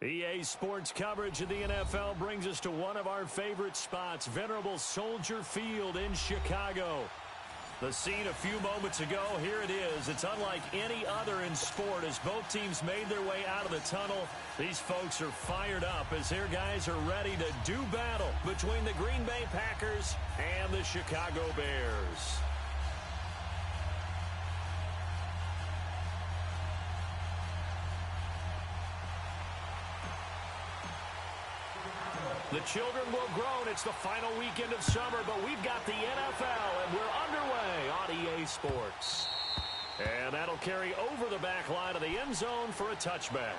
EA Sports coverage of the NFL brings us to one of our favorite spots, Venerable Soldier Field in Chicago. The scene a few moments ago, here it is. It's unlike any other in sport as both teams made their way out of the tunnel. These folks are fired up as their guys are ready to do battle between the Green Bay Packers and the Chicago Bears. The children will groan. It's the final weekend of summer, but we've got the NFL, and we're underway on EA Sports. And that'll carry over the back line of the end zone for a touchback.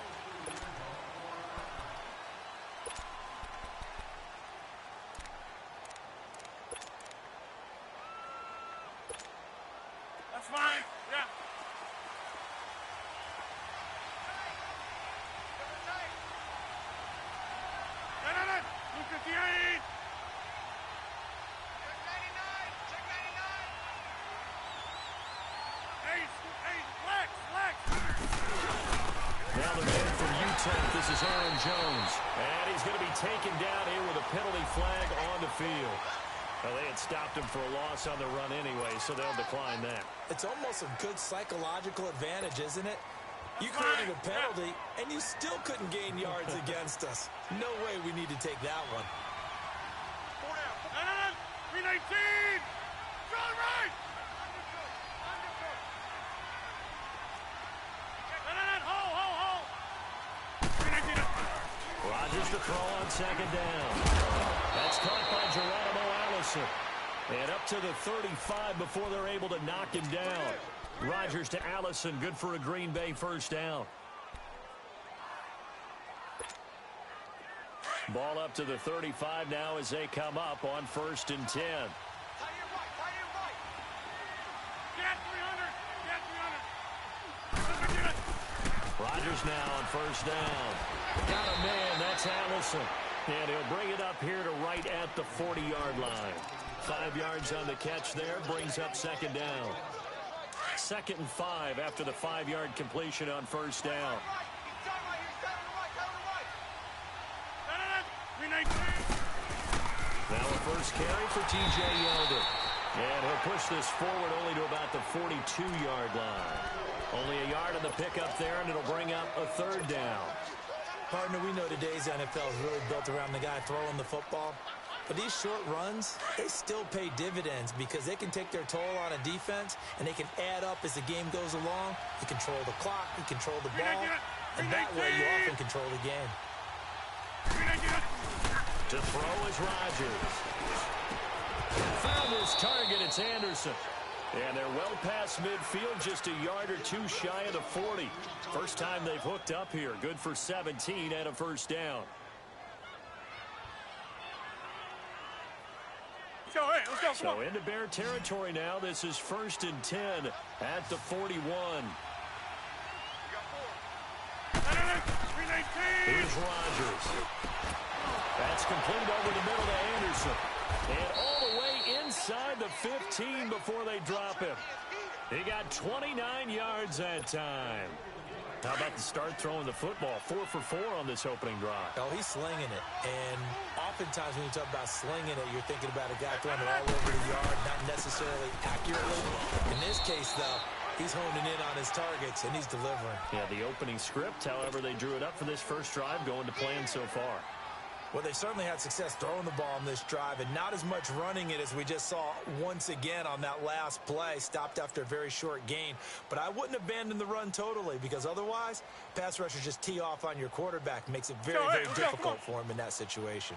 That's fine. Yeah. Check 99. Check 99. Hey, flex. Now the man from Utah, this is Aaron Jones. And he's going to be taken down here with a penalty flag on the field. Well, they had stopped him for a loss on the run anyway, so they'll decline that. It's almost a good psychological advantage, isn't it? You created a penalty, and you still couldn't gain yards against us. No way we need to take that one. 319! John right! Hold! 319! Rodgers to throw on second down. That's caught by Geronimo Allison. And up to the 35 before they're able to knock him down. Rodgers to Allison, good for a Green Bay first down. Ball up to the 35 now as they come up on 1st and 10. Rodgers now on 1st down. Got a man, that's Allison. And he'll bring it up here to right at the 40-yard line. 5 yards on the catch there, brings up 2nd down. 2nd and 5 after the 5-yard completion on 1st down. Now a first carry for T.J. Yeldon. And he'll push this forward only to about the 42-yard line. Only a yard on the pickup there, and it'll bring up a 3rd down. Partner, we know today's NFL is really built around the guy throwing the football. But these short runs, they still pay dividends because they can take their toll on a defense, and they can add up as the game goes along. You control the clock, you control the ball, and that way you often control the game. To throw is Rodgers. Found his target, it's Anderson. And they're well past midfield, just a yard or two shy of the 40. First time they've hooked up here. Good for 17 and a first down. So into Bear territory now. This is 1st and 10 at the 41. Here's Rodgers. That's complete over the middle to Anderson. And all the way inside the 15 before they drop him. He got 29 yards that time. How about the start throwing the football? 4 for 4 on this opening drive. Oh, he's slinging it. And oftentimes when you talk about slinging it, you're thinking about a guy throwing it all over the yard, not necessarily accurately. In this case, though, he's honing in on his targets, and he's delivering. Yeah, the opening script, however, they drew it up for this first drive, going to plan so far. Well, they certainly had success throwing the ball on this drive, and not as much running it as we just saw once again on that last play, stopped after a very short gain. But I wouldn't abandon the run totally, because otherwise, pass rushers just tee off on your quarterback. Makes it very, very difficult for him in that situation.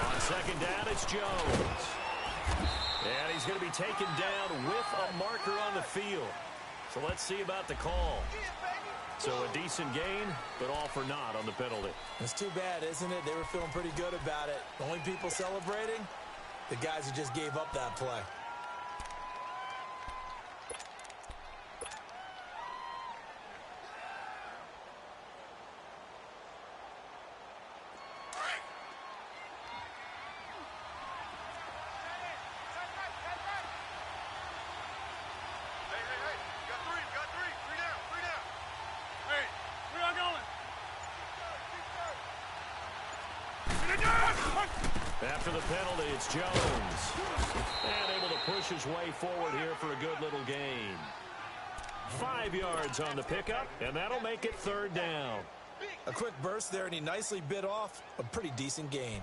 On second down, it's Jones. And he's going to be taken down with a marker on the field. So let's see about the call. So a decent gain, but all for naught on the penalty. It's too bad, isn't it? They were feeling pretty good about it. The only people celebrating, the guys who just gave up that play. After the penalty, it's Jones. And able to push his way forward here for a good little gain. 5 yards on the pickup, and that'll make it third down. A quick burst there, and he nicely bit off a pretty decent gain.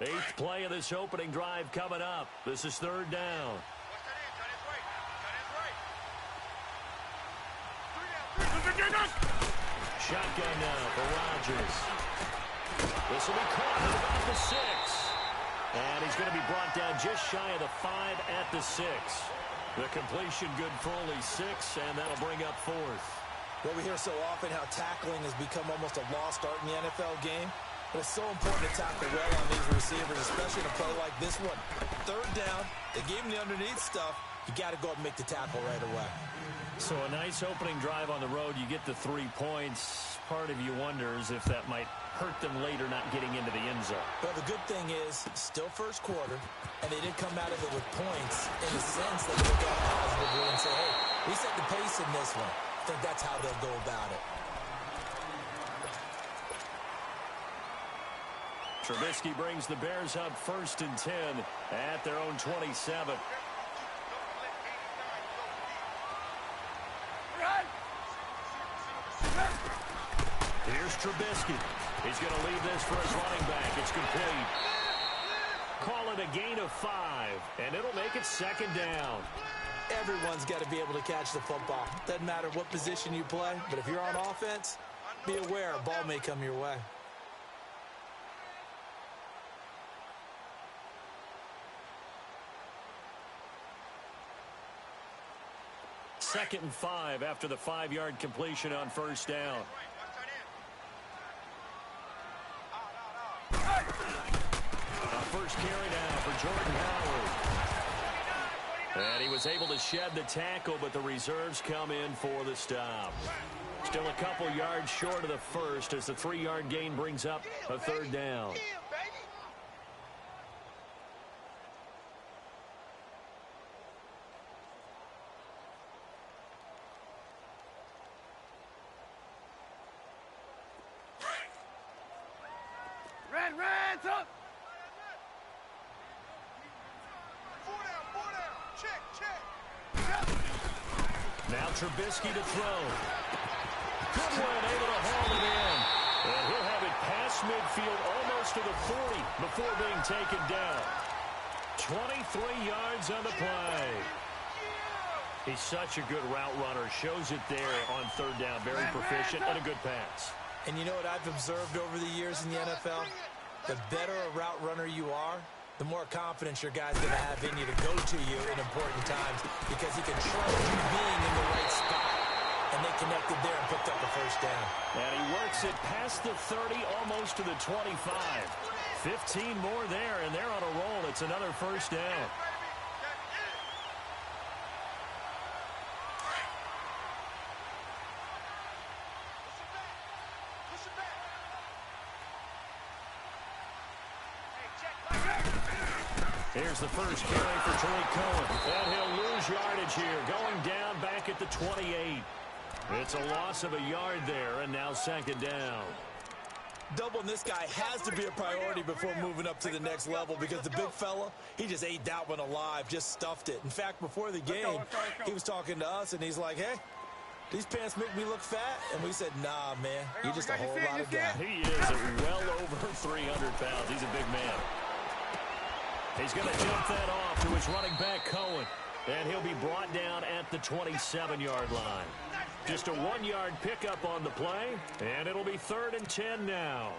Eighth play of this opening drive coming up. This is third down. Shotgun now for Rodgers. This will be caught at about the 6. And he's going to be brought down just shy of the 5 at the 6. The completion good for only 6, and that'll bring up fourth. Well, we hear so often how tackling has become almost a lost art in the NFL game. But it's so important to tackle well on these receivers, especially in a play like this one. Third down, they gave him the underneath stuff. You got to go up and make the tackle right away. So a nice opening drive on the road. You get the 3 points. Part of you wonders if that might hurt them later not getting into the end zone. Well, the good thing is, still first quarter, and they did come out of it with points in the sense that they look at it positively and say, hey, we set the pace in this one. I think that's how they'll go about it. Trubisky brings the Bears up 1st and 10 at their own 27. Here's Trubisky. He's going to leave this for his running back. It's complete. Call it a gain of 5, and it'll make it second down. Everyone's got to be able to catch the football. Doesn't matter what position you play, but if you're on offense, be aware a ball may come your way. Second and 5 after the 5-yard completion on first down. First carry now for Jordan Howard. And he was able to shed the tackle, but the reserves come in for the stop. Still a couple yards short of the first as the 3-yard gain brings up a third down. Red, up! Now Trubisky to throw. Goodwin able to haul it in. And he'll have it past midfield almost to the 40 before being taken down. 23 yards on the play. He's such a good route runner. Shows it there on third down. Very proficient and a good pass. And you know what I've observed over the years in the NFL? The better a route runner you are, the more confidence your guy's going to have in you to go to you in important times because he can trust you being in the right spot. And they connected there and picked up the first down. And he works it past the 30, almost to the 25. 15 more there, and they're on a roll. It's another first down. Here's the first carry for Tariq Cohen. And he'll lose yardage here, going down back at the 28. It's a loss of a yard there, and now second down. Doubling this guy has to be a priority before moving up to the next level because the big fella, he just ate that one alive, just stuffed it. In fact, before the game, he was talking to us, and he's like, hey, these pants make me look fat. And we said, nah, man, you're just a whole lot of guy. He is well over 300 pounds. He's a big man. He's going to jump that off to his running back, Cohen. And he'll be brought down at the 27-yard line. Just a 1-yard pickup on the play, and it'll be 3rd and 10 now.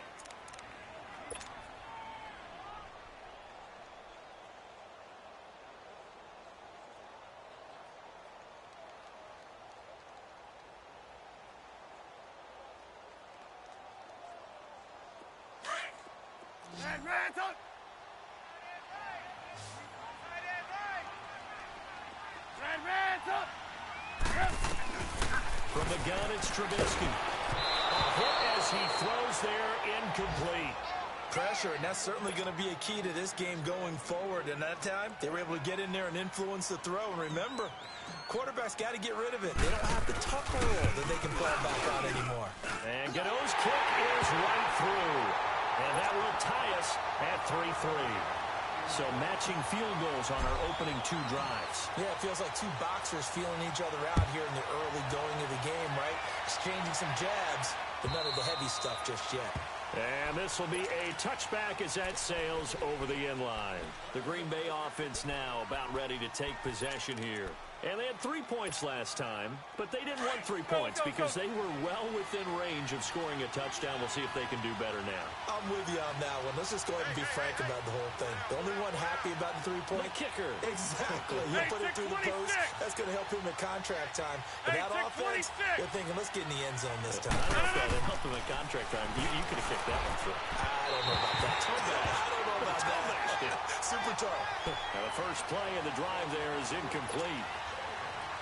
Red, up! Red, up! From the gun, it's Trubisky. A hit as he throws there, incomplete. pressure, and that's certainly going to be a key to this game going forward. And that time, they were able to get in there and influence the throw. And remember, quarterbacks got to get rid of it. They don't have the tuck rule that they can fall back on anymore. And Gano's kick is right through. And that will tie us at 3-3. So matching field goals on our opening 2 drives. Yeah, it feels like 2 boxers feeling each other out here in the early going of the game, right? Exchanging some jabs, but none of the heavy stuff just yet. And this will be a touchback as that sails over the end line. The Green Bay offense now about ready to take possession here. And they had 3 points last time, but they didn't want 3 points because they were well within range of scoring a touchdown. We'll see if they can do better now. I'm with you on that one. Let's just go ahead and be frank about the whole thing. The only one happy about the 3-point? The kicker. Exactly. You put it through the post. That's going to help him in contract time. But that offense, they're thinking, let's get in the end zone this time. I don't know if that would help him in contract time. You could have kicked that one through. I don't know about that. I don't know about that. Super tall. Now the first play of the drive there is incomplete.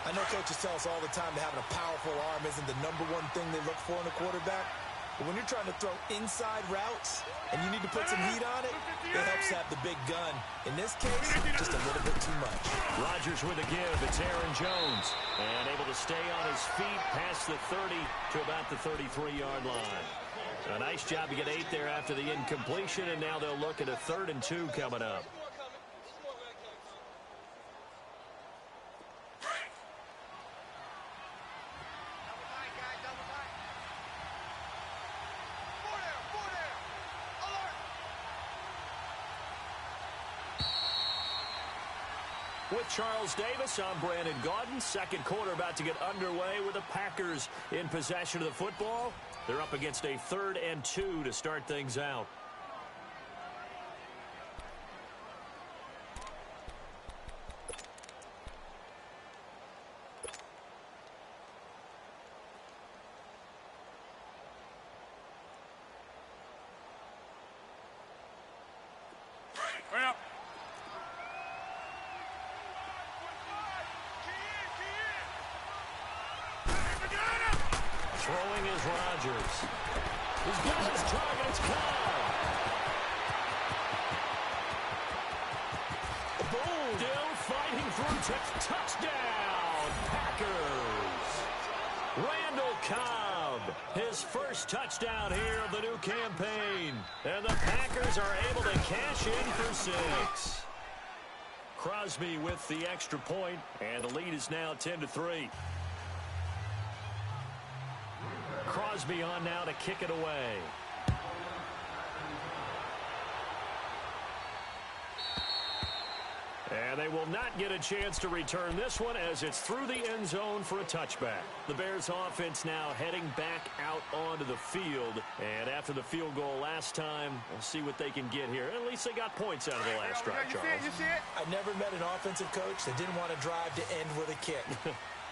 I know coaches tell us all the time that having a powerful arm isn't the #1 thing they look for in a quarterback. But when you're trying to throw inside routes and you need to put some heat on it, it helps to have the big gun. In this case, just a little bit too much. Rodgers with a give. It's Aaron Jones. And able to stay on his feet past the 30 to about the 33-yard line. A nice job to get 8 there after the incompletion, and now they'll look at a 3rd and 2 coming up. With Charles Davis, I'm Brandon Gaudin. Second quarter about to get underway with the Packers in possession of the football. They're up against a 3rd and 2 to start things out. Throwing is Rodgers. He's got his target. It's Cobb. Boom. Still fighting through. Touchdown, Packers. Randall Cobb, his first touchdown here of the new campaign. And the Packers are able to cash in for 6. Crosby with the extra point, and the lead is now 10-3. Crosby on now to kick it away. And they will not get a chance to return this one as it's through the end zone for a touchback. The Bears offense now heading back out onto the field. And after the field goal last time, we'll see what they can get here. At least they got points out of the last drive, Charles. You see it? I never met an offensive coach that didn't want to drive to end with a kick.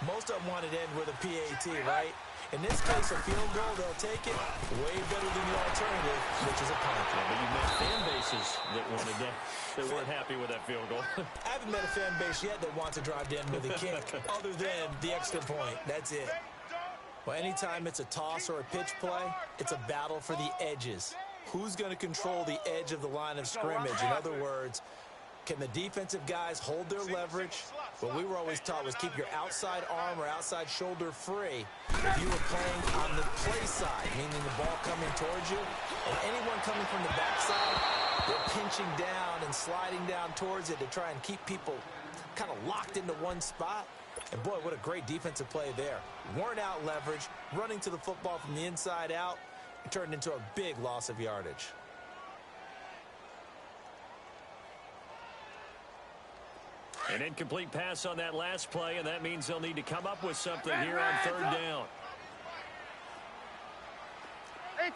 Most of them wanted to end with a PAT, right? In this case, a field goal, they'll take it. Way better than the alternative, which is a punt. Yeah, but you met fan bases that wanted that, that weren't happy with that field goal. I haven't met a fan base yet that wants to drive to end with a kick, other than the extra point. That's it. Well, anytime it's a toss or a pitch play, it's a battle for the edges. Who's going to control the edge of the line of scrimmage? In other words, can the defensive guys hold their leverage? What we were always taught was keep your outside arm or outside shoulder free if you were playing on the play side, meaning the ball coming towards you. And anyone coming from the backside, they're pinching down and sliding down towards it to try and keep people kind of locked into one spot. And boy, what a great defensive play there. Worn out leverage, running to the football from the inside out. It turned into a big loss of yardage. An incomplete pass on that last play, and that means they'll need to come up with something here on 3rd down. 18.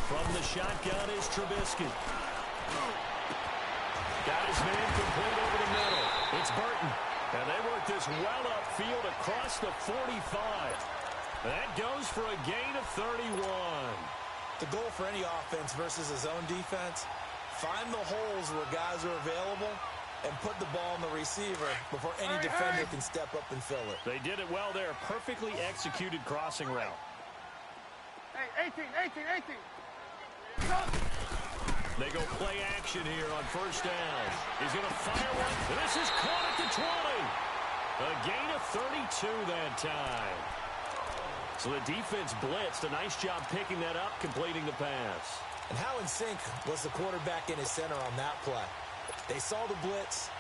From the shotgun is Trubisky. Got his man complete over the middle. It's Burton. And they work this well upfield across the 45. That goes for a gain of 31. The goal for any offense versus a zone defense, find the holes where guys are available and put the ball on the receiver before any defender can step up and fill it. They did it well there. Perfectly executed crossing route. Hey, 18. Stop. They go play action here on first down. He's going to fire one. This is caught at the 20. A gain of 32 that time. So the defense blitzed. A nice job picking that up, completing the pass. And how in sync was the quarterback in his center on that play? They saw the blitz,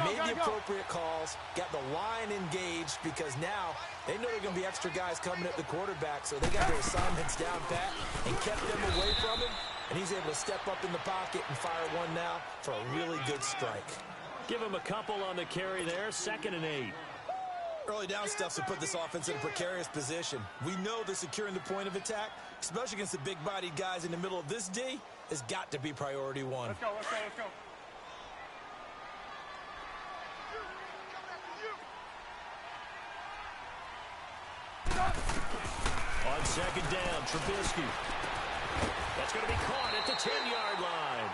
made the appropriate calls, got the line engaged because now they know there are going to be extra guys coming at the quarterback, so they got their assignments down pat and kept them away from him, and he's able to step up in the pocket and fire one now for a really good strike. Give him a couple on the carry there, 2nd and 8. Early down stuffs will put this offense in a precarious position. We know that securing the point of attack, especially against the big-bodied guys in the middle of this D, has got to be priority one. Let's go. On 2nd down, Trubisky. That's going to be caught at the 10-yard line.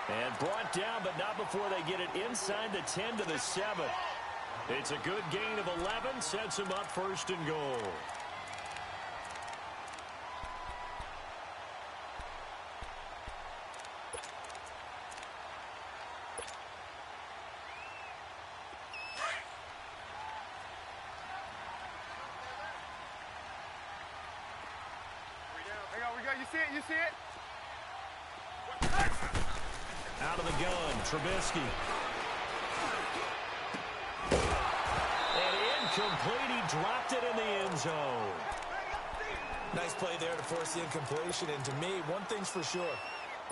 And brought down, but not before they get it inside the 10 to the 7. It's a good gain of 11, sets him up 1st and goal. You see it? Out of the gun, Trubisky. And incomplete, he dropped it in the end zone. Nice play there to force the incompletion, and to me, one thing's for sure.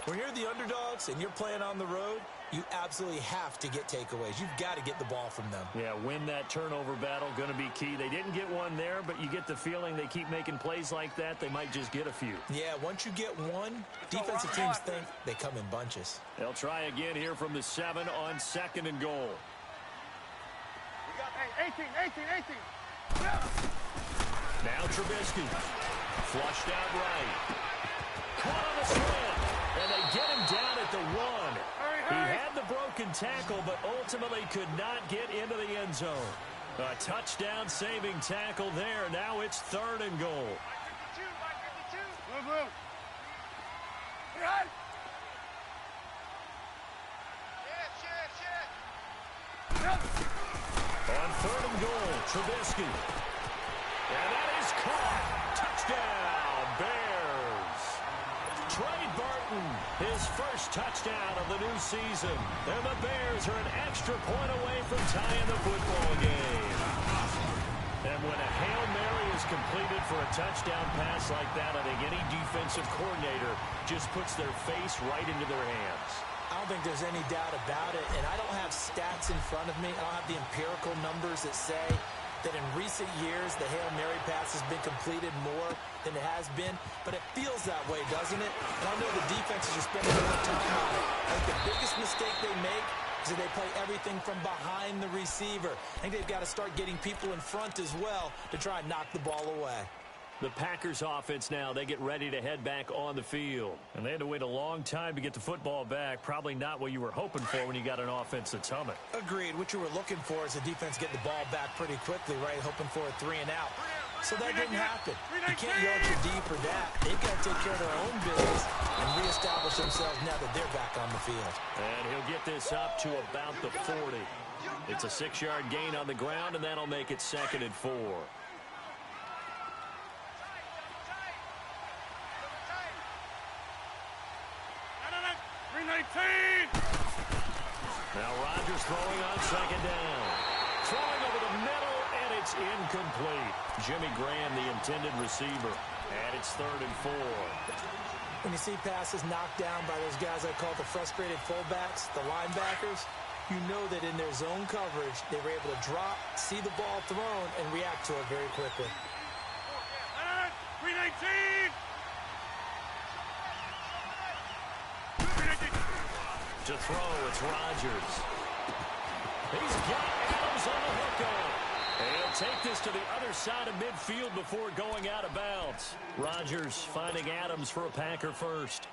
When you're the underdogs and you're playing on the road, you absolutely have to get takeaways. You've got to get the ball from them. Yeah, win that turnover battle, going to be key. They didn't get one there, but you get the feeling they keep making plays like that, they might just get a few. Yeah, once you get one, defensive teams think they come in bunches. They'll try again here from the 7 on 2nd and goal. We got 18. Now Trubisky. Flushed out right. Caught on the slant. And they get him down at the 1. He had the broken tackle, but ultimately could not get into the end zone. A touchdown-saving tackle there. Now it's 3rd and goal. Blue. Right. On 3rd and goal, Trubisky. And that is caught. Touchdown, Bears. Trey Burton, his first touchdown of the new season. And the Bears are an extra point away from tying the football game. And when a Hail Mary is completed for a touchdown pass like that, I think any defensive coordinator just puts their face right into their hands. I don't think there's any doubt about it, and I don't have stats in front of me. I don't have the empirical numbers that say that in recent years the Hail Mary pass has been completed more than it has been, but it feels that way, doesn't it? And I know the defenses are spending more time on it. I think the biggest mistake they make is that they play everything from behind the receiver. I think they've got to start getting people in front as well to try and knock the ball away. The Packers offense now, they get ready to head back on the field. And they had to wait a long time to get the football back. Probably not what you were hoping for when you got an offense that's humming. Agreed. What you were looking for is the defense get the ball back pretty quickly, right? Hoping for a 3 and out. So that didn't happen. You can't yell at your D for that. They've got to take care of their own business and reestablish themselves now that they're back on the field. And he'll get this up to about the 40. It's a 6-yard gain on the ground, and that'll make it 2nd and 4. 19. Now Rodgers throwing on 2nd down. Throwing over the middle, and it's incomplete. Jimmy Graham, the intended receiver. And it's 3rd and 4. When you see passes knocked down by those guys I call the frustrated fullbacks, the linebackers, you know that in their zone coverage, they were able to drop, see the ball thrown, and react to it very quickly. 319. To throw, it's Rodgers. He's got Adams on the hookup. And he'll take this to the other side of midfield before going out of bounds. Rodgers finding Adams for a Packer first.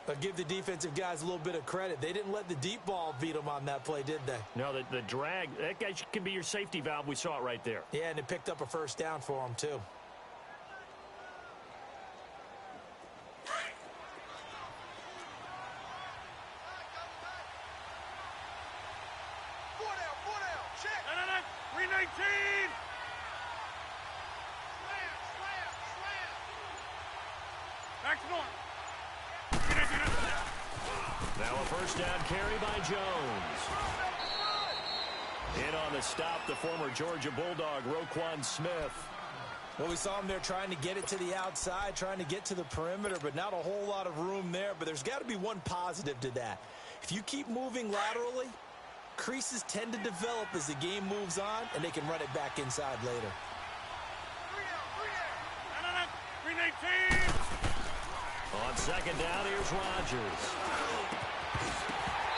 But give the defensive guys a little bit of credit. They didn't let the deep ball beat them on that play, did they? No, the drag, that guy can be your safety valve. We saw it right there. Yeah, and it picked up a first down for them, too. 319. Back to north. Now a first down carry by Jones. In on the stop, the former Georgia Bulldog, Roquan Smith. Well, we saw him there trying to get it to the outside, trying to get to the perimeter, but not a whole lot of room there. But there's got to be one positive to that. If you keep moving laterally, creases tend to develop as the game moves on, and they can run it back inside later. 319. On second down, here's Rodgers.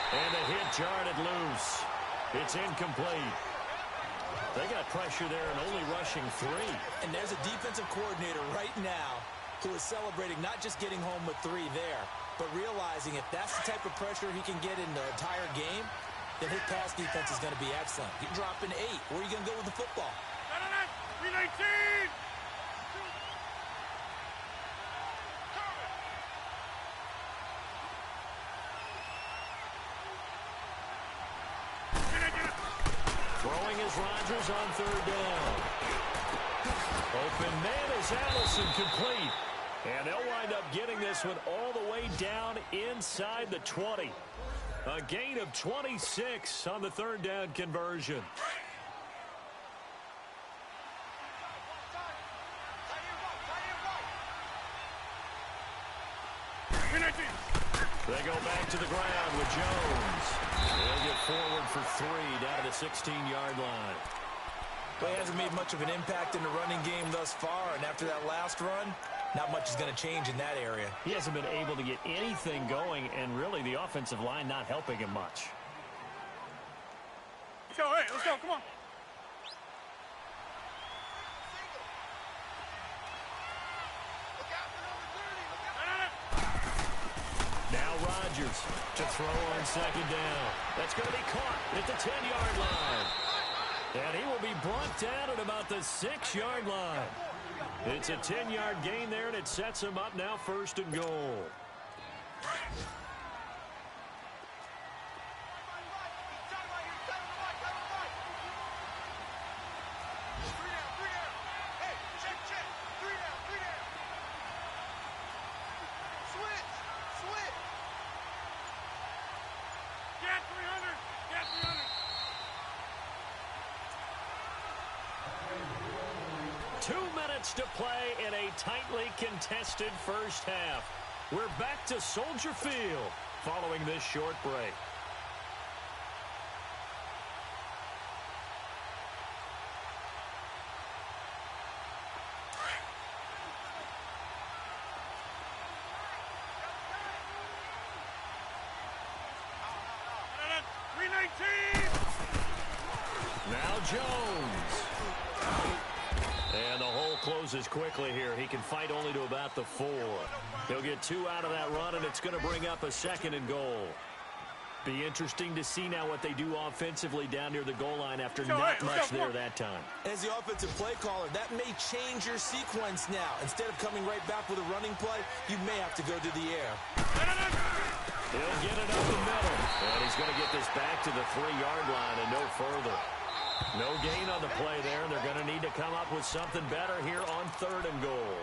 And the hit jarred it loose. It's incomplete. They got pressure there and only rushing 3. And there's a defensive coordinator right now who is celebrating not just getting home with 3 there, but realizing if that's the type of pressure he can get in the entire game, then his pass defense is going to be excellent. You drop an 8. Where are you going to go with the football? 319. Throwing is Rodgers on third down. Open man is Allison, complete. And they'll wind up getting this one all the way down inside the 20. A gain of 26 on the third down conversion. They go back to the ground with Jones. They'll get forward for 3 down to the 16-yard line. Well, he hasn't made much of an impact in the running game thus far, and after that last run, not much is going to change in that area. He hasn't been able to get anything going, and really the offensive line not helping him much. Let's go, hey, let's go, come on. Now Rodgers to throw on second down. That's going to be caught at the 10-yard line. And he will be brought down at about the 6-yard line. It's a 10-yard gain there, and it sets him up now first and goal. Get 300. Get 300. 2 minutes to play in a tightly contested first half. We're back to Soldier Field following this short break. Now Jones. And the hole closes quickly here. He can fight only to about the 4. He'll get 2 out of that run, and it's going to bring up a second and goal. Be interesting to see now what they do offensively down near the goal line after not much there that time. As the offensive play caller, that may change your sequence now. Instead of coming right back with a running play, you may have to go to the air. He'll get it up the middle. And he's going to get this back to the 3-yard line and no further. No gain on the play there, and they're going to need to come up with something better here on third and goal.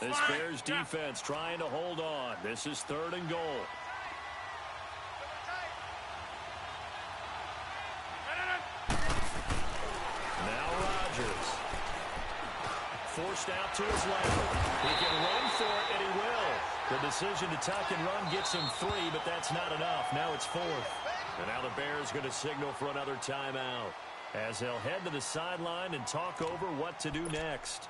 This Bears defense trying to hold on. This is third and goal. Now Rodgers. Forced out to his left. He can run for it, and he will. The decision to tuck and run gets him 3, but that's not enough. Now it's 4th. And now the Bears going to signal for another timeout as they'll head to the sideline and talk over what to do next.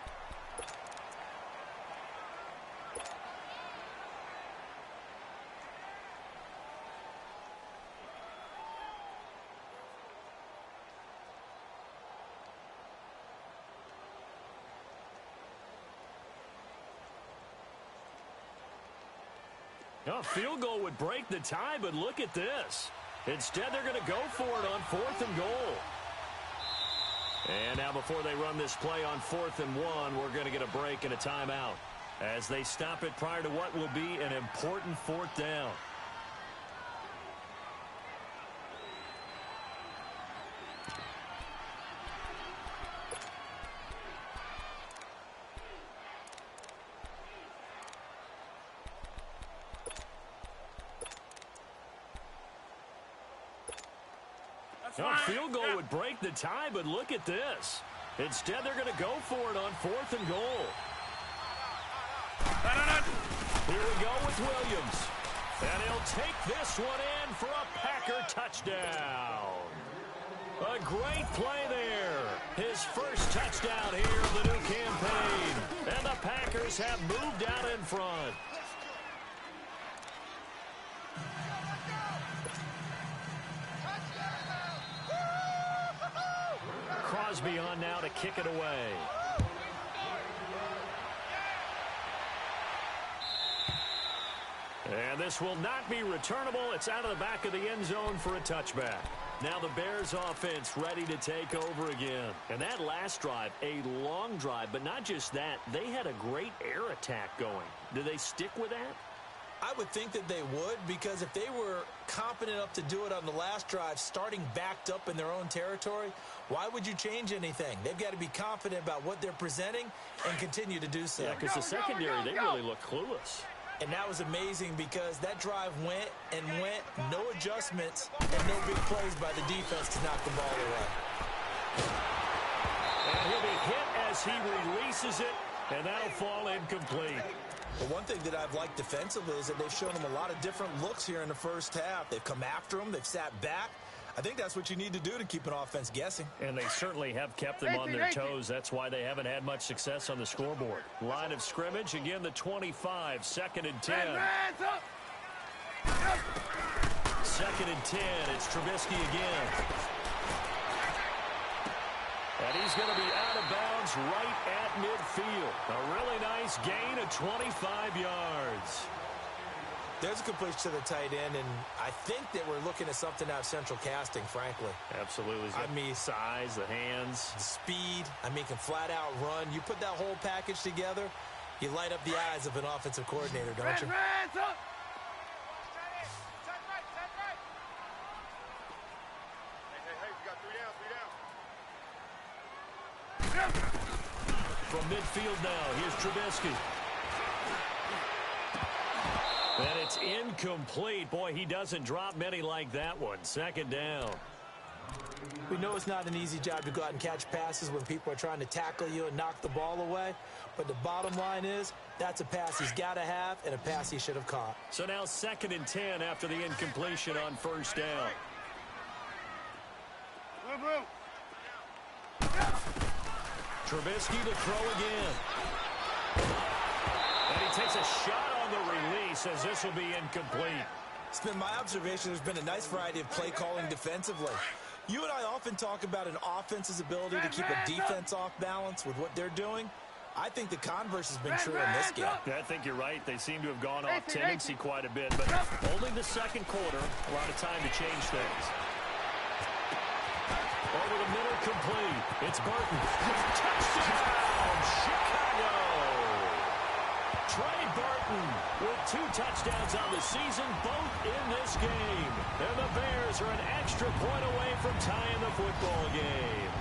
A field goal would break the tie, but look at this. Instead, they're going to go for it on 4th and goal. And now before they run this play on 4th and 1, we're going to get a break and a timeout as they stop it prior to what will be an important 4th down. No, field goal would break the tie, but look at this. Instead, they're going to go for it on 4th and goal. Here we go with Williams. And he'll take this one in for a Packer touchdown. A great play there. His first touchdown here of the new campaign. And the Packers have moved out in front. Crosby on now to kick it away. And this will not be returnable. It's out of the back of the end zone for a touchback. Now the Bears offense ready to take over again. And that last drive, a long drive, but not just that. They had a great air attack going. Do they stick with that? I would think that they would, because if they were competent enough to do it on the last drive, starting backed up in their own territory, why would you change anything? They've got to be confident about what they're presenting and continue to do so. Yeah, because the secondary, they really look clueless. And that was amazing because that drive went and went, no adjustments, and no big plays by the defense to knock the ball away. And he'll be hit as he releases it, and that'll fall incomplete. But one thing that I've liked defensively is that they've shown them a lot of different looks here in the first half. They've come after them. They've sat back. I think that's what you need to do to keep an offense guessing. And they certainly have kept them on their toes. That's why they haven't had much success on the scoreboard. Line of scrimmage, again, the 25, 2nd and 10. 2nd and 10, it's Trubisky again. And he's going to be out of bounds right at midfield. A really nice gain of 25 yards. There's a completion to the tight end, and I think that we're looking at something out of Central Casting, frankly. Absolutely. I mean, size, the hands. The speed. I mean, can flat out run. You put that whole package together, you light up the eyes of an offensive coordinator, don't you? From midfield now, here's Trubisky. And it's incomplete. Boy, he doesn't drop many like that one. 2nd down. We know it's not an easy job to go out and catch passes when people are trying to tackle you and knock the ball away. But the bottom line is, that's a pass he's got to have and a pass he should have caught. So now 2nd and 10 after the incompletion on 1st down. Trubisky to throw again. And he takes a shot on the release as this will be incomplete. It's been my observation there's been a nice variety of play calling defensively. You and I often talk about an offense's ability to keep a defense off balance with what they're doing. I think the converse has been true in this game. I think you're right. They seem to have gone off tendency quite a bit, but only the 2nd quarter, a lot of time to change things. Over the middle, complete. It's Burton. Touchdown, Chicago! Trey Burton with 2 touchdowns on the season, both in this game. And the Bears are an extra point away from tying the football game.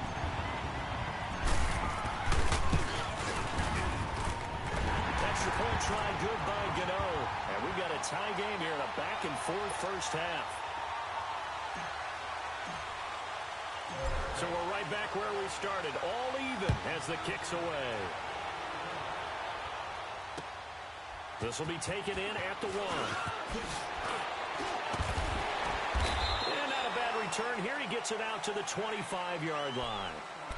Extra point try good by Gano. And we've got a tie game here in a back-and-forth first half. So we're right back where we started, all even as the kick's away. This will be taken in at the 1. And not a bad return here. He gets it out to the 25-yard line.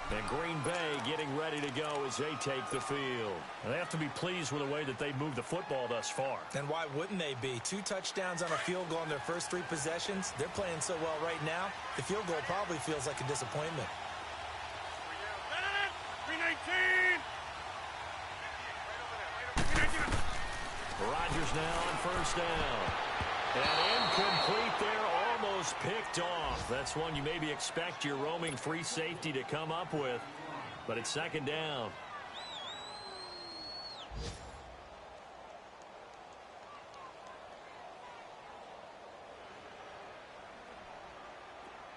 And Green Bay getting ready to go as they take the field. And they have to be pleased with the way that they moved the football thus far. And why wouldn't they be? 2 touchdowns on a field goal in their first 3 possessions. They're playing so well right now, the field goal probably feels like a disappointment. 319. Rodgers now on 1st down. And incomplete there, almost picked off. That's one you maybe expect your roaming free safety to come up with. But it's second down.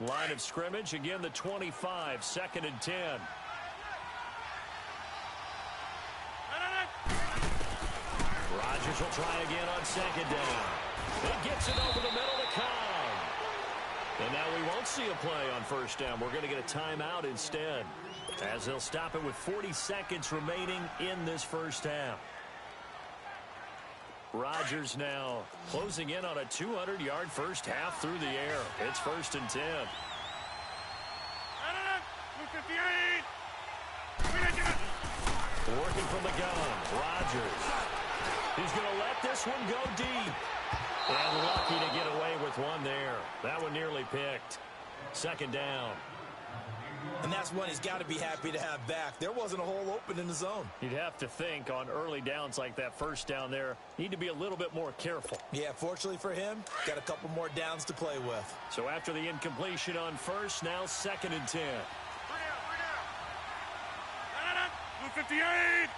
Line of scrimmage, again the 25, second and 10. Rodgers will try again on second down. He gets it over the middle to Cobb. And now we won't see a play on first down. We're going to get a timeout instead, as they'll stop it with 40 seconds remaining in this first half. Rodgers now closing in on a 200-yard first half through the air. It's first and 10. Working from the gun, Rodgers. He's going to let this one go deep. And lucky to get away with one there. That one nearly picked. Second down. And that's one he's got to be happy to have back. There wasn't a hole open in the zone. You'd have to think on early downs like that first down there, need to be a little bit more careful. Yeah, fortunately for him, got a couple more downs to play with. So after the incompletion on first, now second and 10. 58.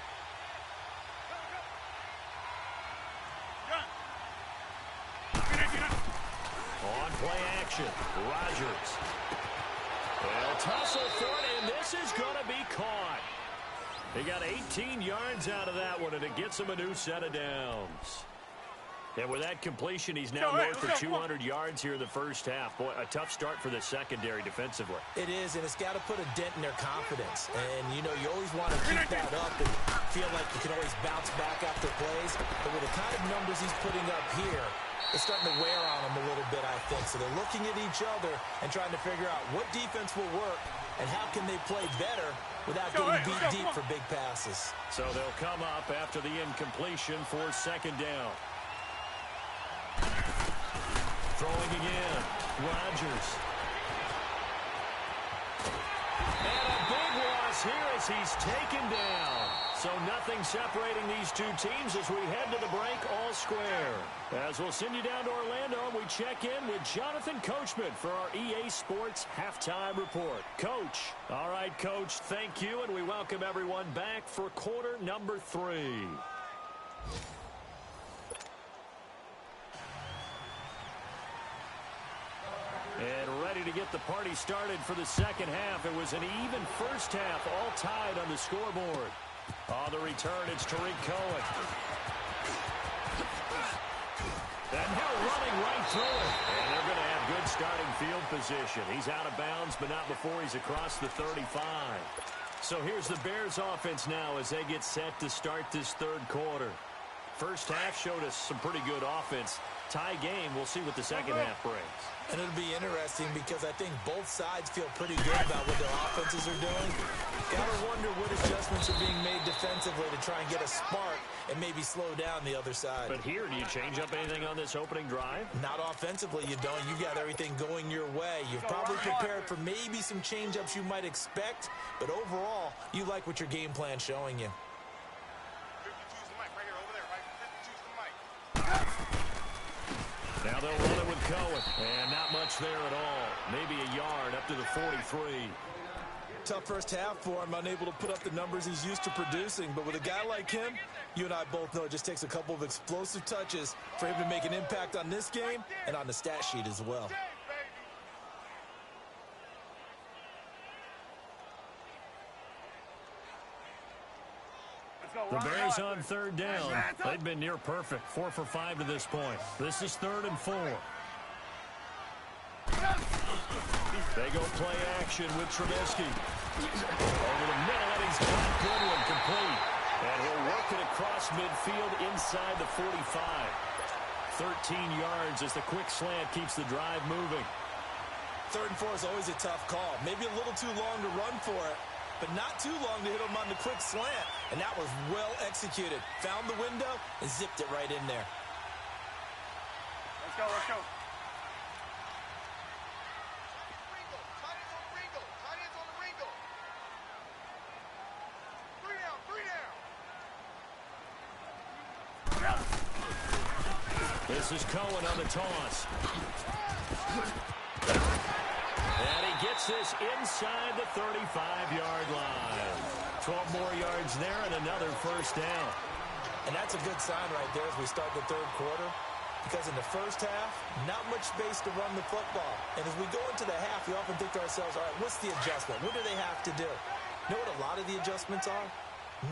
On play action, Rodgers. They'll tussle for it, and this is going to be caught. He got 18 yards out of that one, and it gets him a new set of downs. And with that completion, he's now north for 200 yards here in the first half. Boy, a tough start for the secondary defensively. It is, and it's got to put a dent in their confidence. And, you know, you always want to keep that up and feel like you can always bounce back after plays. But with the kind of numbers he's putting up here, it's starting to wear on them a little bit, I think. So they're looking at each other and trying to figure out what defense will work and how can they play better without getting beat deep for big passes. So they'll come up after the incompletion for second down. Throwing again, Rodgers. And a big loss here as he's taken down. So nothing separating these two teams as we head to the break all square. As we'll send you down to Orlando, we check in with Jonathan Coachman for our EA Sports Halftime Report. Coach. All right, Coach, thank you, and we welcome everyone back for quarter number 3. And ready to get the party started for the second half. It was an even first half, all tied on the scoreboard. On the return, it's Tariq Cohen. And now running right through it. And they're going to have good starting field position. He's out of bounds, but not before he's across the 35. So here's the Bears offense now as they get set to start this third quarter. First half showed us some pretty good offense. Tie game, we'll see what the second half brings. And it'll be interesting because I think both sides feel pretty good about what their offenses are doing. Gotta wonder what adjustments are being made defensively to try and get a spark and maybe slow down the other side. But here, do you change up anything on this opening drive? Not offensively, you don't. You've got everything going your way. You've probably prepared for maybe some change-ups you might expect, but overall, you like what your game plan's showing you. Now they'll run it with Cohen. And not much there at all. Maybe a yard up to the 43. Tough first half for him, unable to put up the numbers he's used to producing. But with a guy like him, you and I both know it just takes a couple of explosive touches for him to make an impact on this game and on the stat sheet as well. The Bears on third down. They've been near perfect. 4 for 5 to this point. This is 3rd and 4. They go play action with Trubisky. Over the middle, and he's got Goodwin complete. And he'll work it across midfield inside the 45. 13 yards as the quick slant keeps the drive moving. 3rd and 4 is always a tough call. Maybe a little too long to run for it, but not too long to hit him on the quick slant. And that was well executed. Found the window and zipped it right in there. Let's go, let's go. This is Cohen on the toss. And he gets this inside the 35-yard line. 12 more yards there and another first down. And that's a good sign right there as we start the third quarter. Because in the first half, not much space to run the football. And as we go into the half, we often think to ourselves, all right, what's the adjustment? What do they have to do? You know what a lot of the adjustments are?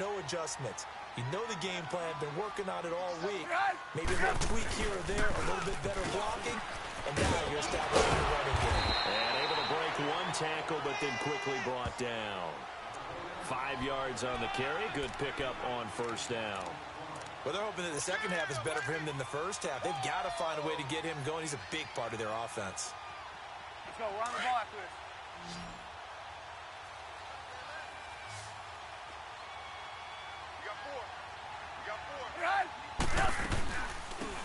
No adjustments. You know the game plan, been working on it all week. Maybe a little tweak here or there, a little bit better blocking, and now you're establishing the running game. And able to break one tackle, but then quickly brought down. 5 yards on the carry. Good pickup on first down. Well, they're hoping that the second half is better for him than the first half. They've got to find a way to get him going. He's a big part of their offense. Let's go. We're on the ball after this. We got four. We got four. Run!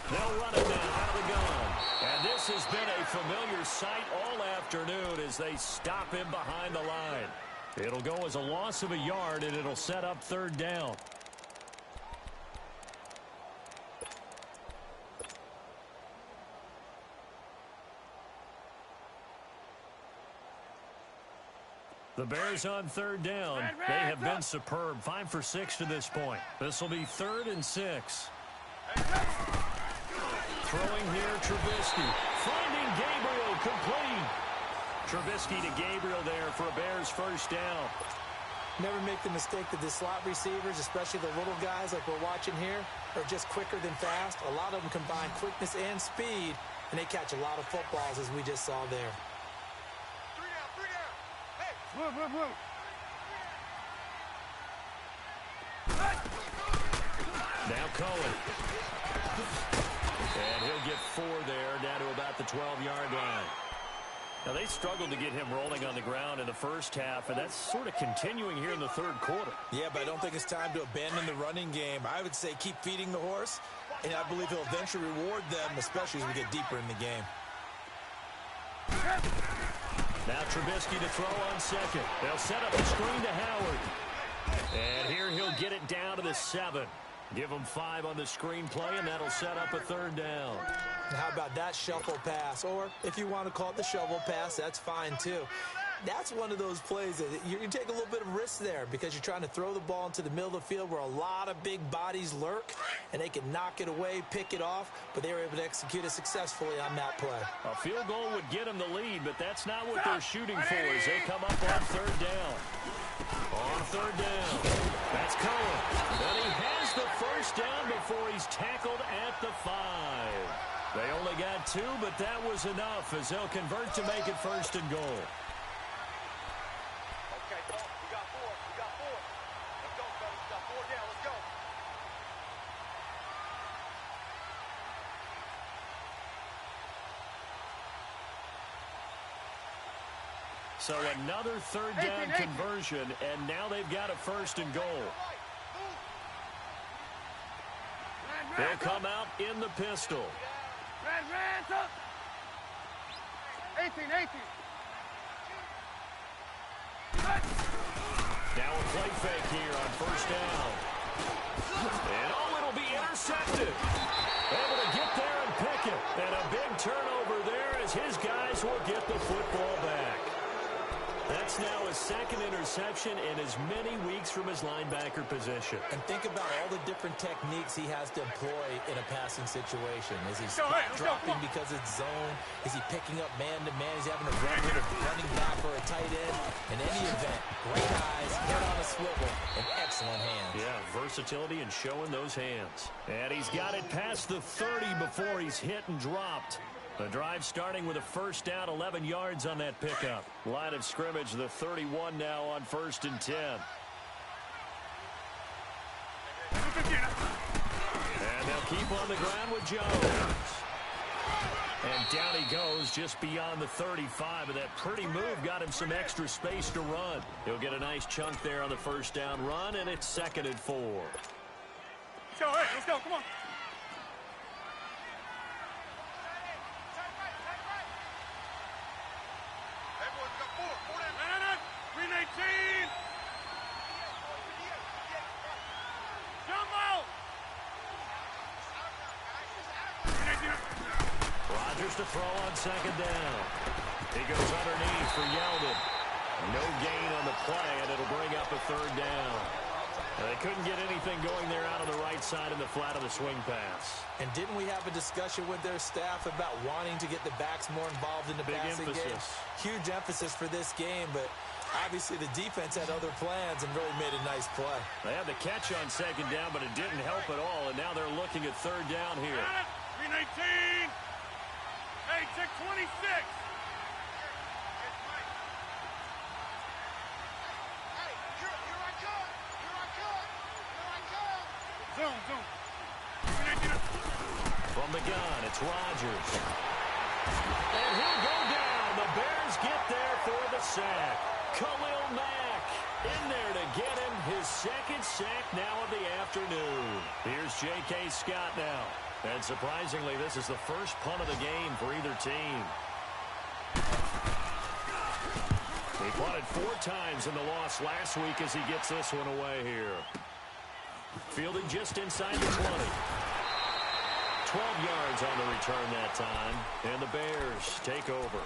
They'll run it now out of the gun. And this has been a familiar sight all afternoon as they stop him behind the line. It'll go as a loss of a yard, and it'll set up third down. The Bears on third down. They have been superb. 5 for 6 to this point. This will be 3rd and 6. Throwing here, Trubisky. Finding Gabriel, complete. Trubisky to Gabriel there for a Bears first down. Never make the mistake that the slot receivers, especially the little guys like we're watching here, are just quicker than fast. A lot of them combine quickness and speed, and they catch a lot of footballs, as we just saw there. Move, move, move. Now Cohen. And he'll get 4 there, down to about the 12-yard line. Now, they struggled to get him rolling on the ground in the first half, and that's sort of continuing here in the third quarter. Yeah, but I don't think it's time to abandon the running game. I would say keep feeding the horse, and I believe he'll eventually reward them, especially as we get deeper in the game. Now Trubisky to throw on second. They'll set up a screen to Howard. And here he'll get it down to the 7. Give him 5 on the screen play, and that'll set up a third down. How about that shuffle pass? Or if you want to call it the shovel pass, that's fine too. That's one of those plays that you can take a little bit of risk there because you're trying to throw the ball into the middle of the field where a lot of big bodies lurk, and they can knock it away, pick it off, but they were able to execute it successfully on that play. A field goal would get them the lead, but that's not what they're shooting for as they come up on third down. On third down, that's Cohen. And he has the first down before he's tackled at the 5. They only got 2, but that was enough as they'll convert to make it first and goal. So another third down conversion, and now they've got a first and goal. They'll come out in the pistol. 18. Now a play fake here on first down. And it'll be intercepted. Able to get there and pick it. And a big turnover there as his guys will get the football back. That's now his second interception in as many weeks from his linebacker position. And think about all the different techniques he has to employ in a passing situation. Is he spot dropping because it's zone? Is he picking up man-to-man? He's having to run with a running back or a tight end. In any event, great eyes, head on a swivel, and excellent hands. Yeah, versatility and showing those hands. And he's got it past the 30 before he's hit and dropped. The drive starting with a first down, 11 yards on that pickup. Line of scrimmage, the 31 now on 1st and 10. And they'll keep on the ground with Jones. And down he goes just beyond the 35. And that pretty move got him some extra space to run. He'll get a nice chunk there on the first down run, and it's 2nd and 4. Let's go, come on. Rodgers to throw on second down. He goes underneath for Yeldon. No gain on the play, and it'll bring up a third down. They couldn't get anything going there out on the right side in the flat of the swing pass. And didn't we have a discussion with their staff about wanting to get the backs more involved in the passing game? Huge emphasis for this game, but obviously the defense had other plans and really made a nice play. They had the catch on second down, but it didn't help at all, and now they're looking at third down here. 319. Hey, check 26. Zoom. From the gun, it's Rodgers. And he'll go down. The Bears get there for the sack. Khalil Mack in there to get him his second sack now of the afternoon. Here's J.K. Scott now. And surprisingly, this is the first punt of the game for either team. He punted 4 times in the loss last week as he gets this one away here. Fielding just inside the 20. 12 yards on the return that time. And the Bears take over.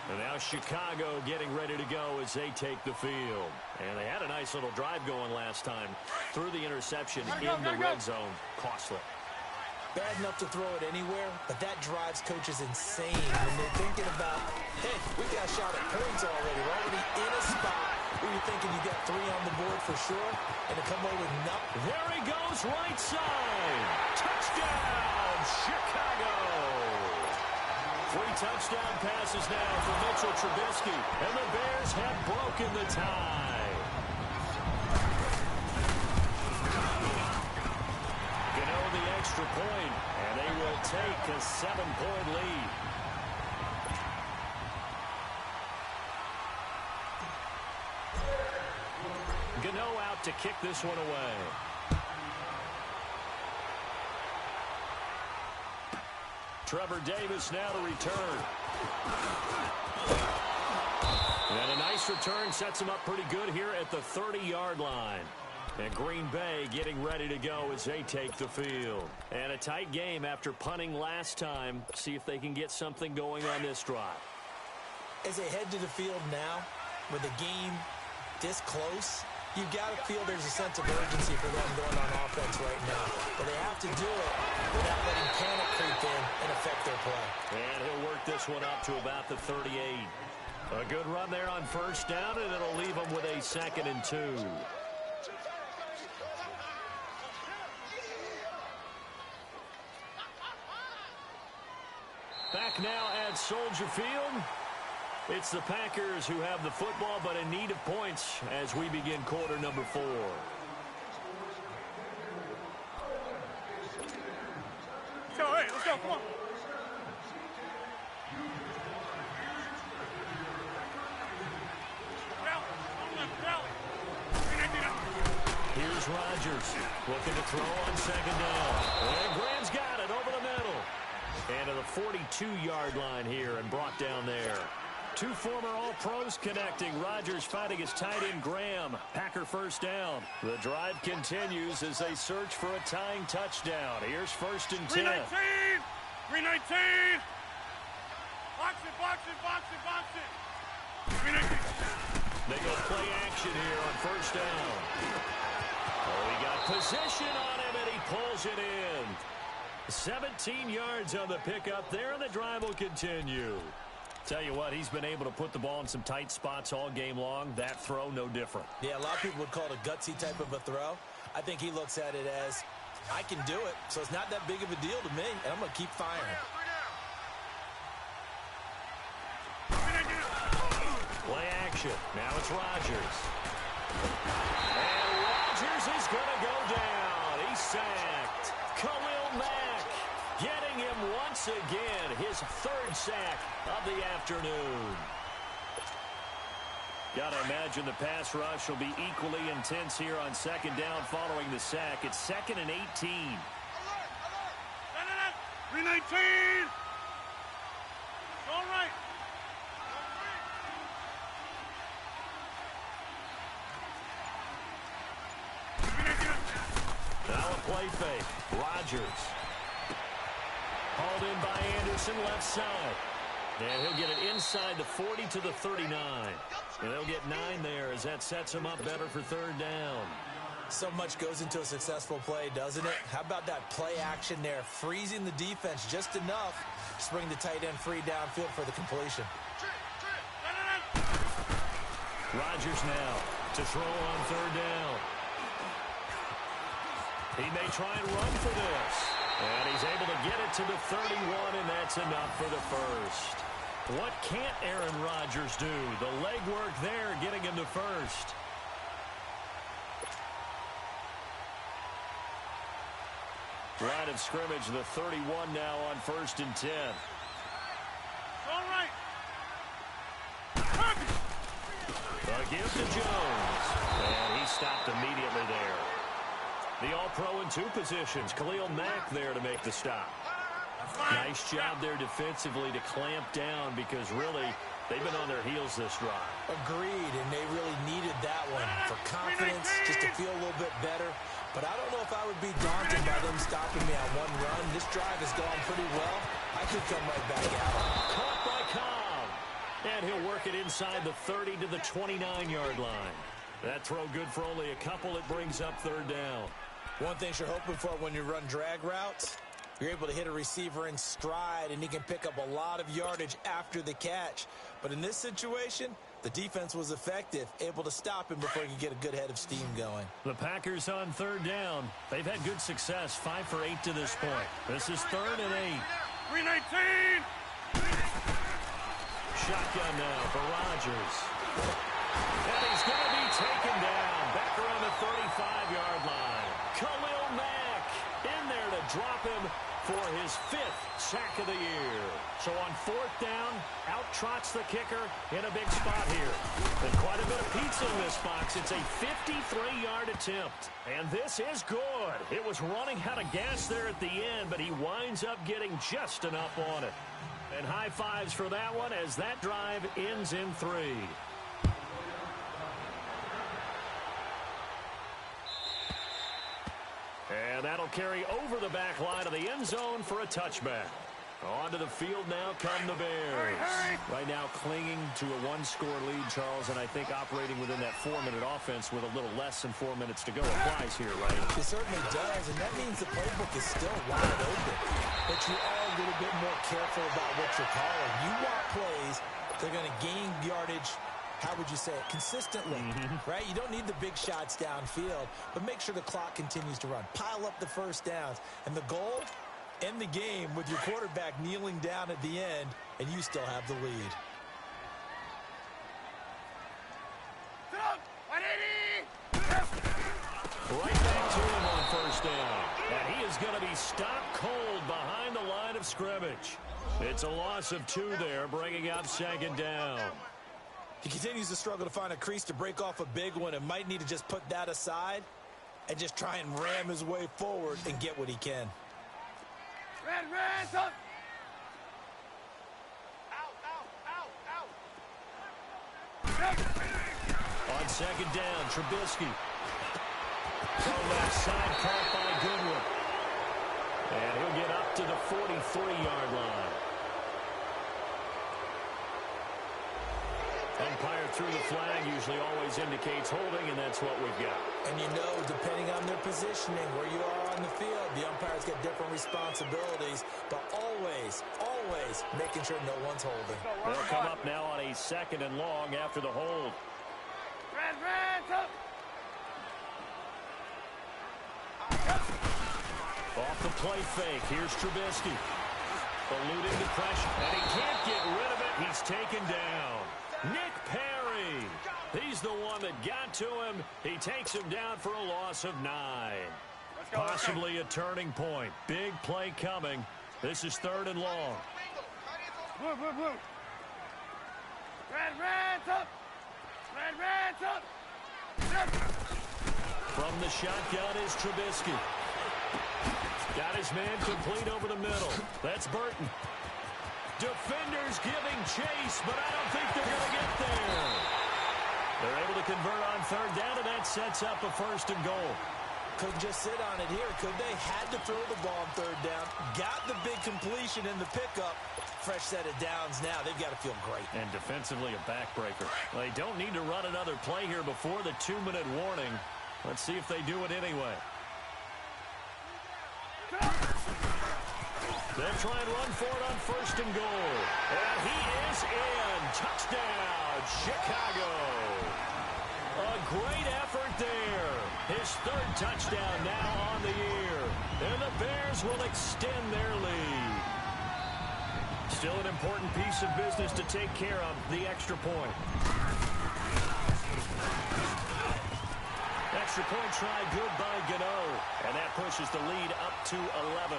And now Chicago getting ready to go as they take the field. And they had a nice little drive going last time. Threw the interception in the red zone. Costly. Bad enough to throw it anywhere, but that drives coaches insane when they're thinking about, hey, we got a shot at points already. We're already in a spot where you're thinking you got 3 on the board for sure, and to come away with nothing. There he goes, right side. Touchdown, Chicago. 3 touchdown passes now for Mitchell Trubisky, and the Bears have broken the tie. Extra point, and they will take a 7-point lead. Gano out to kick this one away. Trevor Davis now to return. And a nice return sets him up pretty good here at the 30-yard line. And Green Bay getting ready to go as they take the field. And a tight game after punting last time. See if they can get something going on this drive. As they head to the field now, with the game this close, you've got to feel there's a sense of urgency for them going on offense right now. But they have to do it without letting panic creep in and affect their play. And he'll work this one up to about the 38. A good run there on first down, and it'll leave them with a 2nd and 2. Back now at Soldier Field. It's the Packers who have the football, but in need of points as we begin quarter number 4. Let's go, hey, let's go, come on. Here's Rodgers looking to throw on second down. And Graham's got it over the middle. And to the 42-yard line here and brought down there. 2 former All-Pros connecting. Rodgers fighting his tight end Graham. Packer first down. The drive continues as they search for a tying touchdown. Here's 1st and 10. 319! 319! Box it! 319! They go play action here on first down. Oh, he got position on him, and he pulls it in. 17 yards on the pickup there, and the drive will continue. Tell you what, he's been able to put the ball in some tight spots all game long. That throw, no different. Yeah, a lot of people would call it a gutsy type of a throw. I think he looks at it as, I can do it, so it's not that big of a deal to me, and I'm going to keep firing. Play action. Now it's Rodgers. And Rodgers is going to go down. He's sacked. Khalil Mack getting him once again. His 3rd sack of the afternoon. Got to imagine the pass rush will be equally intense here on second down following the sack. It's 2nd and 18. 319! All right. Now a play fake. Rodgers hauls hauled in by Anderson left side. And he'll get it inside the 40 to the 39. And they'll get 9 there as that sets him up better for third down. So much goes into a successful play, doesn't it? How about that play action there? Freezing the defense just enough to bring the tight end free downfield for the completion. Rodgers now to throw on third down. He may try and run for this. And he's able to get it to the 31, and that's enough for the first. What can't Aaron Rodgers do? The legwork there getting him to first. Line of scrimmage, the 31 now on 1st and 10. All right. A give to Jones. And he stopped immediately there. The All-Pro in 2 positions. Khalil Mack there to make the stop. Nice job there defensively to clamp down because really they've been on their heels this drive. Agreed, and they really needed that one for confidence, just to feel a little bit better. But I don't know if I would be daunted by them stopping me on one run. This drive has gone pretty well. I could come right back out. Caught by Cobb. And he'll work it inside the 30 to the 29-yard line. That throw good for only a couple. It brings up third down. One thing you're hoping for when you run drag routes, you're able to hit a receiver in stride, and he can pick up a lot of yardage after the catch. But in this situation, the defense was effective, able to stop him before he could get a good head of steam going. The Packers on third down. They've had good success, 5 for 8 to this point. This is 3rd and 8. 319. Shotgun now for Rodgers. And he's going to be taken down back around the 35-yard line. Khalil Mack in there to drop him for his 5th sack of the year. So on 4th down, out trots the kicker in a big spot here. And quite a bit of pizza in this box. It's a 53-yard attempt. And this is good. It was running out of gas there at the end, but he winds up getting just enough on it. And high fives for that one as that drive ends in 3. And that'll carry over the back line of the end zone for a touchback. Onto the field now come the Bears. Right now clinging to a 1-score lead, Charles, and I think operating within that 4-minute offense with a little less than 4 minutes to go applies here, right? It certainly does, and that means the playbook is still wide open. But you are a little bit more careful about what you're calling. You want plays that are going to gain yardage, how would you say it, consistently, right? You don't need the big shots downfield, but make sure the clock continues to run. Pile up the first downs. And the goal, end the game with your quarterback kneeling down at the end, and you still have the lead. Right back to him on 1st down. And he is going to be stopped cold behind the line of scrimmage. It's a loss of 2 there, bringing up 2nd down. He continues to struggle to find a crease to break off a big one and might need to just put that aside and just try and ram his way forward and get what he can. Red, up. On 2nd down, Trubisky. Throw left side, caught by Goodwin. And he'll get up to the 43-yard line. Umpire through the flag usually always indicates holding, and that's what we've got. And you know, depending on their positioning, where you are on the field, the umpires get different responsibilities, but always, always making sure no one's holding. They'll come up now on a 2nd and long after the hold. Red, up. Off the play fake, here's Trubisky. Eluding the pressure, and he can't get rid of it. He's taken down. Nick Perry. He's the one that got to him. He takes him down for a loss of 9. Possibly a turning point. Big play coming. This is 3rd and long. Blue. Red, up. Red, up. From the shotgun is Trubisky. Got his man complete over the middle. That's Burton. Defenders giving chase, but I don't think they're going to get there. They're able to convert on 3rd down, and that sets up a 1st and goal. Couldn't just sit on it here, could they? Had to throw the ball on third down. Got the big completion in the pickup. Fresh set of downs now. They've got to feel great. And defensively, a backbreaker. Well, they don't need to run another play here before the 2-minute warning. Let's see if they do it anyway. They'll try and run for it on 1st and goal. And he is in. Touchdown, Chicago. A great effort there. His 3rd touchdown now on the year. And the Bears will extend their lead. Still an important piece of business to take care of, the extra point. Extra point try good by Gano. And that pushes the lead up to 11.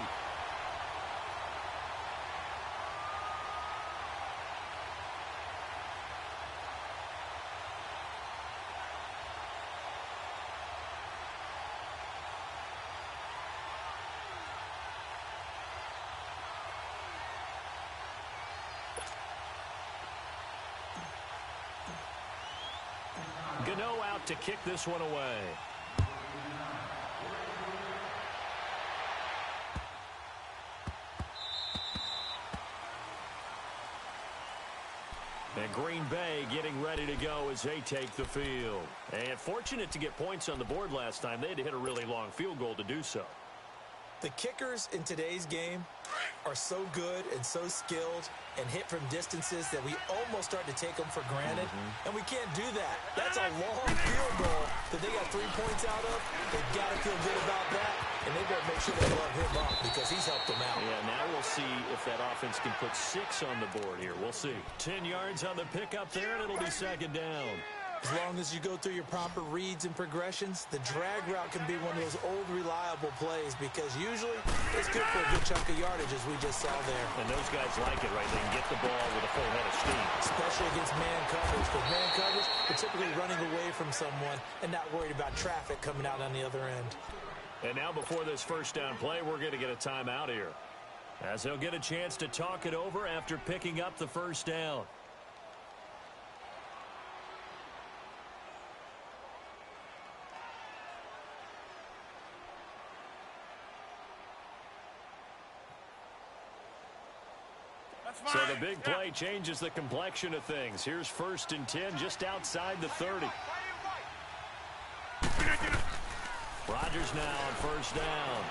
Gano out to kick this one away. And Green Bay getting ready to go as they take the field. And fortunate to get points on the board last time. They had to hit a really long field goal to do so. The kickers in today's game are so good and so skilled and hit from distances that we almost start to take them for granted. And we can't do that. That's a long field goal that they got 3 points out of. They've got to feel good about that. And they better make sure they love him up because he's helped them out. Yeah, now we'll see if that offense can put 6 on the board here. We'll see. 10 yards on the pickup there, and it'll be 2nd down. As long as you go through your proper reads and progressions, the drag route can be one of those old reliable plays because usually it's good for a good chunk of yardage as we just saw there. And those guys like it, right? They can get the ball with a full head of steam. Especially against man coverage. With man coverage, they're typically running away from someone and not worried about traffic coming out on the other end. And now before this 1st down play, we're going to get a timeout here, as they'll get a chance to talk it over after picking up the 1st down. So the big play changes the complexion of things. Here's 1st and 10 just outside the 30. Rodgers now on 1st down.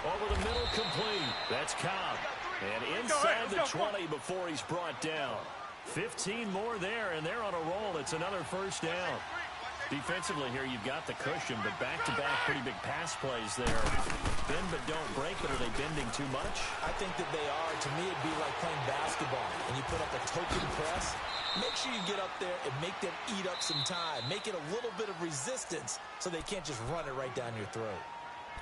Over the middle, complete. That's Cobb. And inside the 20 before he's brought down. 15 more there, and they're on a roll. It's another 1st down. Defensively here, you've got the cushion, but back-to-back pretty big pass plays there. Bend but don't break, but are they bending too much? I think that they are. To me, it'd be like playing basketball, and you put up a token press. Make sure you get up there and make them eat up some time. Make it a little bit of resistance so they can't just run it right down your throat.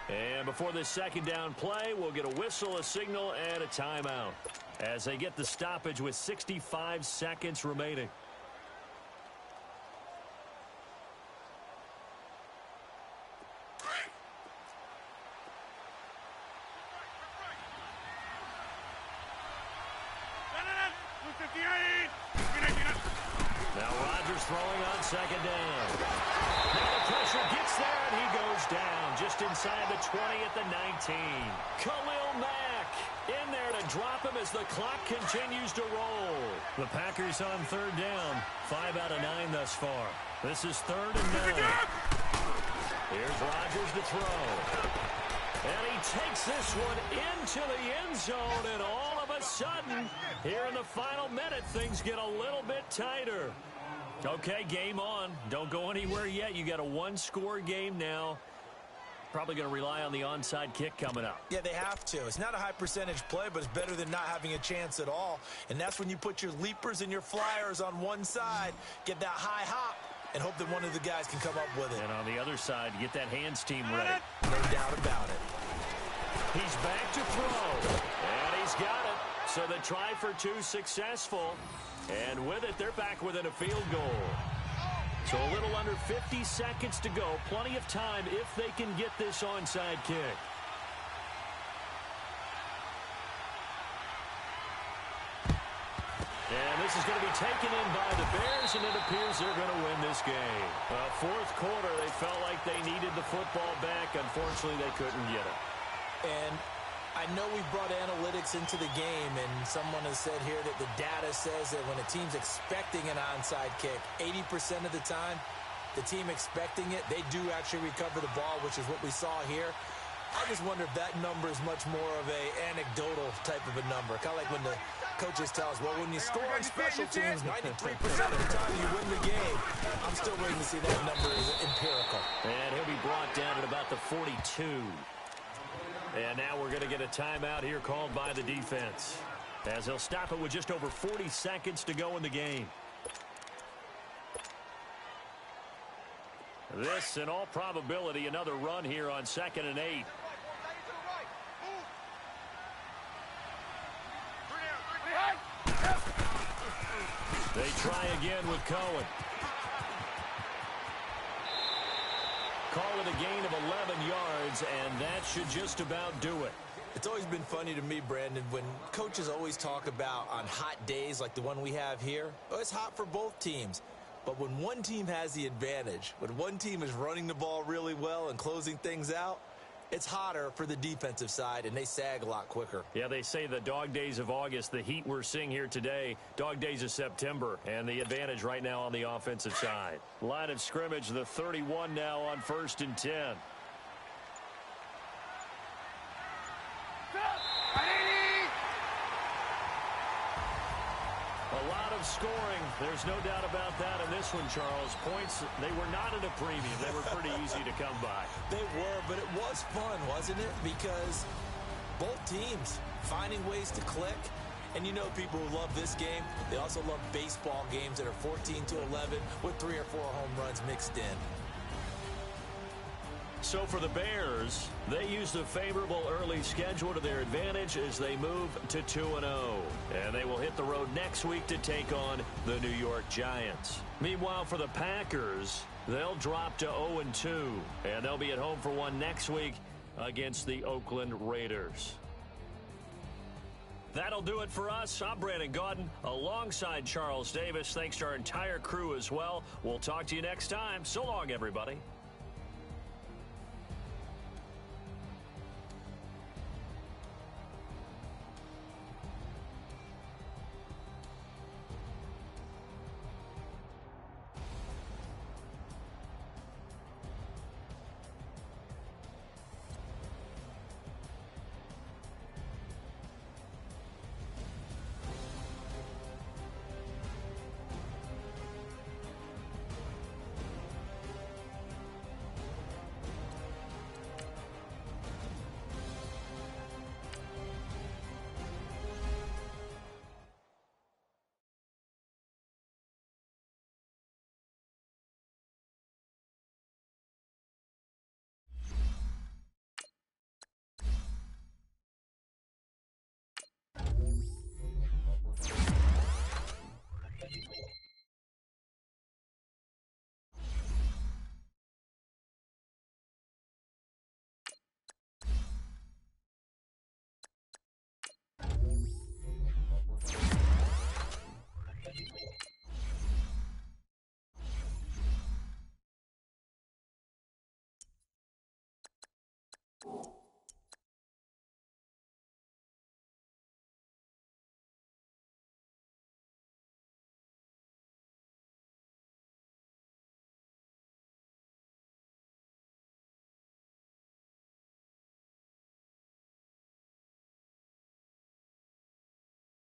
And before this 2nd down play, we'll get a whistle, a signal, and a timeout as they get the stoppage with 65 seconds remaining. Now Rodgers throwing on 2nd down. Now the pressure gets there, and he goes down just inside the 20 at the 19. Khalil Mack in there to drop him as the clock continues to roll. The Packers on 3rd down. 5 out of 9 thus far. This is 3rd and 9. Here's Rodgers to throw. And he takes this one into the end zone, and all of a sudden, here in the final minute, things get a little bit tighter. Okay, game on. Don't go anywhere yet. You got a 1-score game now. Probably going to rely on the onside kick coming up. Yeah, they have to. It's not a high percentage play, but it's better than not having a chance at all. And that's when you put your leapers and your flyers on one side, get that high hop, and hope that one of the guys can come up with it. And on the other side, get that hands team ready. No doubt about it. He's back to throw. And he's got it. So the try for 2 successful. And with it, they're back within a field goal. So a little under 50 seconds to go. Plenty of time if they can get this onside kick. And this is going to be taken in by the Bears, and it appears they're going to win this game. Fourth quarter, they felt like they needed the football back. Unfortunately, they couldn't get it. And I know we brought analytics into the game, and someone has said here that the data says that when a team's expecting an onside kick, 80% of the time, the team expecting it, they do actually recover the ball, which is what we saw here. I just wonder if that number is much more of a anecdotal type of a number. Kind of like when the coaches tell us, well, when you score on special teams, 93% of the time you win the game. I'm still waiting to see that number is empirical. And he'll be brought down at about the 42. And now we're going to get a timeout here called by the defense, as they'll stop it with just over 40 seconds to go in the game. This, in all probability, another run here on 2nd and 8. They try again with Cohen. Call it a gain of 11 yards, and that should just about do it. It's always been funny to me, Brandon, when coaches always talk about on hot days like the one we have here, oh, it's hot for both teams. But when one team has the advantage, when one team is running the ball really well and closing things out, it's hotter for the defensive side, and they sag a lot quicker. Yeah, they say the dog days of August, the heat we're seeing here today, dog days of September, and the advantage right now on the offensive side. Line of scrimmage, the 31 now on 1st and 10. A lot of scoring. There's no doubt about that in this one, Charles. Points, they were not at a premium. They were pretty easy to come by. They were, but it was fun, wasn't it? Because both teams finding ways to click. And you know people who love this game, they also love baseball games that are 14-11 with 3 or 4 home runs mixed in. So for the Bears, they used a favorable early schedule to their advantage as they move to 2-0. And they will hit the road next week to take on the New York Giants. Meanwhile, for the Packers, they'll drop to 0-2. And they'll be at home for one next week against the Oakland Raiders. That'll do it for us. I'm Brandon Gaudin alongside Charles Davis. Thanks to our entire crew as well. We'll talk to you next time. So long, everybody.